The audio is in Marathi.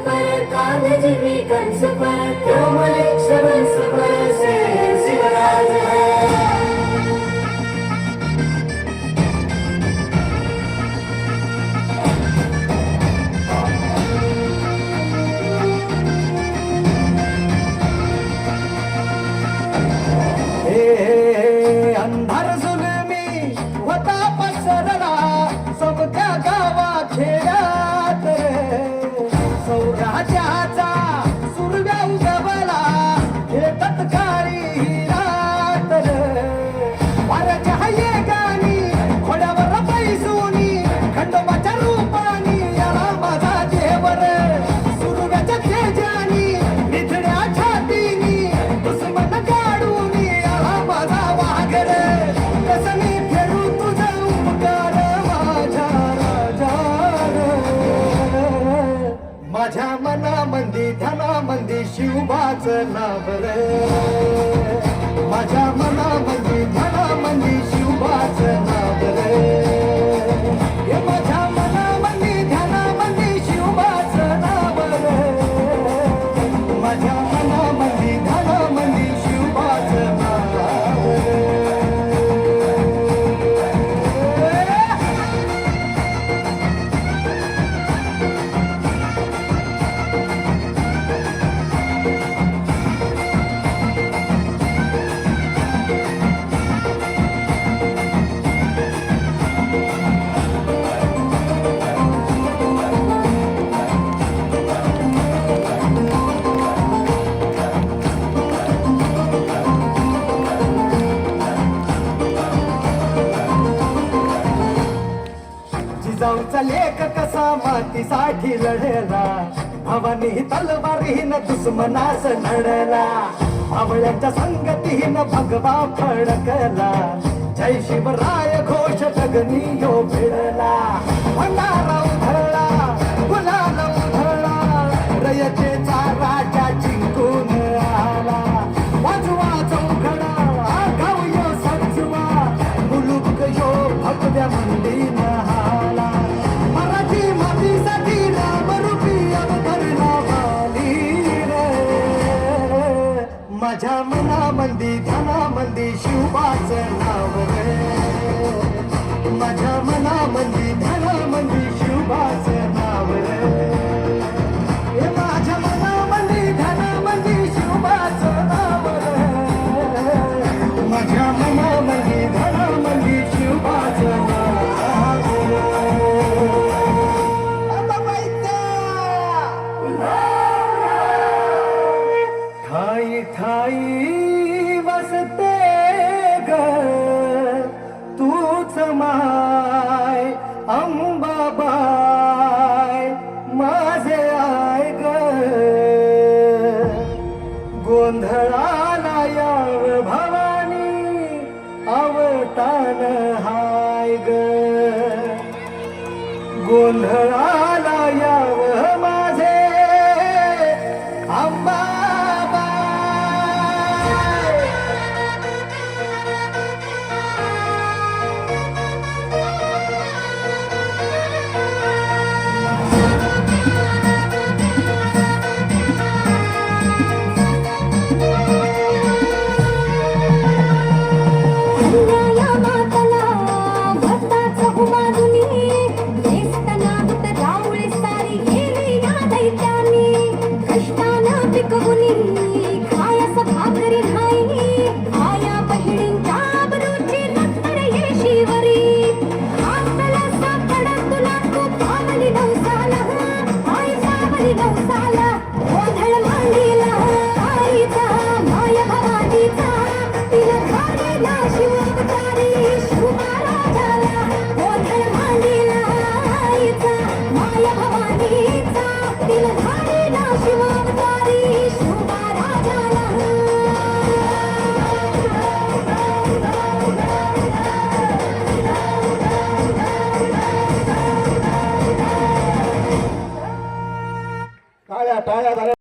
पर कागजीवी कंस पर कोमल शबंस पर से शिवराज है। अंधार जुलमी होता पसरला समत्या गावा खेड्यात सौराज्याचा सुरव्या उगवला हे तत्काळी रात वाऱ्याच्या हयेगानी घोड्यावर पैसुनी खंडोबाच्या रूपानी याला माझा देवर सुरव्याच्या तेजानी निधड्या छातीनी दुश्मन काढून याला माझा वाघर कसमी फेरू तुझा उपकार माझ्या राजा माझ्या मनामंदी ध्यानामंदी शिवबाचं नाव रे माझ्या मनामंदी ध्यानामंदी शिवबाचं नाव रे हे माझ्या मनामंदी ध्यानामंदी शिवबाचं नाव रे माझ्या मनामंदी ध्यानामंदी शिवबाचं नाव रे जिजाऊचा लेख कसा मातीसाठी लढला भावानी तलवारीनं दुश्मनास लढला भावळ्यांच्या संगतीनं भगवा फडकला जय शिवराय घोष गगनी यो भिडला भंडारा उधळला गुलाल उधळला रयतेचा राजा जिंकून आला वाजवा चौघडा गाव यो सजवा मुलुक यो भगव्या मंदीन हाला मराठी मातीसाठी रामरूपी अवतरला वाली रे माझ्या मनामंदी ध्यानामंदी शिवबाचं नाव रे माझ्या मनामंदी ध्यानामंदी शिवबाचं नाव रे हे माझ्या मनामंदी ध्यानामंदी शिवबाचं नाव रे माझ्या मनामंदी ध्यानामंदी शिवबाचं नाव रे ठाई ठाई बसते ग तूच माय अंबाबाय माझे आय ग गोंधळाला याव भवानी अवतान हाय ग गोंधळाला याव माझे अंबाबाय या मातला भक्ताचं हुमादुनी देसताना रावळे सारी गेली या दैत्यानी कष्टानं पिकवुनी खायास भाकरी नाही आया बहिणींच्या आबरूची नक्कर येशीवरी आपला सापडा तुला तू पावली नवसाला आई पावली नवसाला गोंधळ मांडीला आईचा माया भवानीचा तिला धाडीला शिवअवतारी शिवराजाला गोंधळ मांडीला आईचा माया भवानीचा तिला धाडीला शिवअवतारी शिवराजाला टाळ्या टाळ्या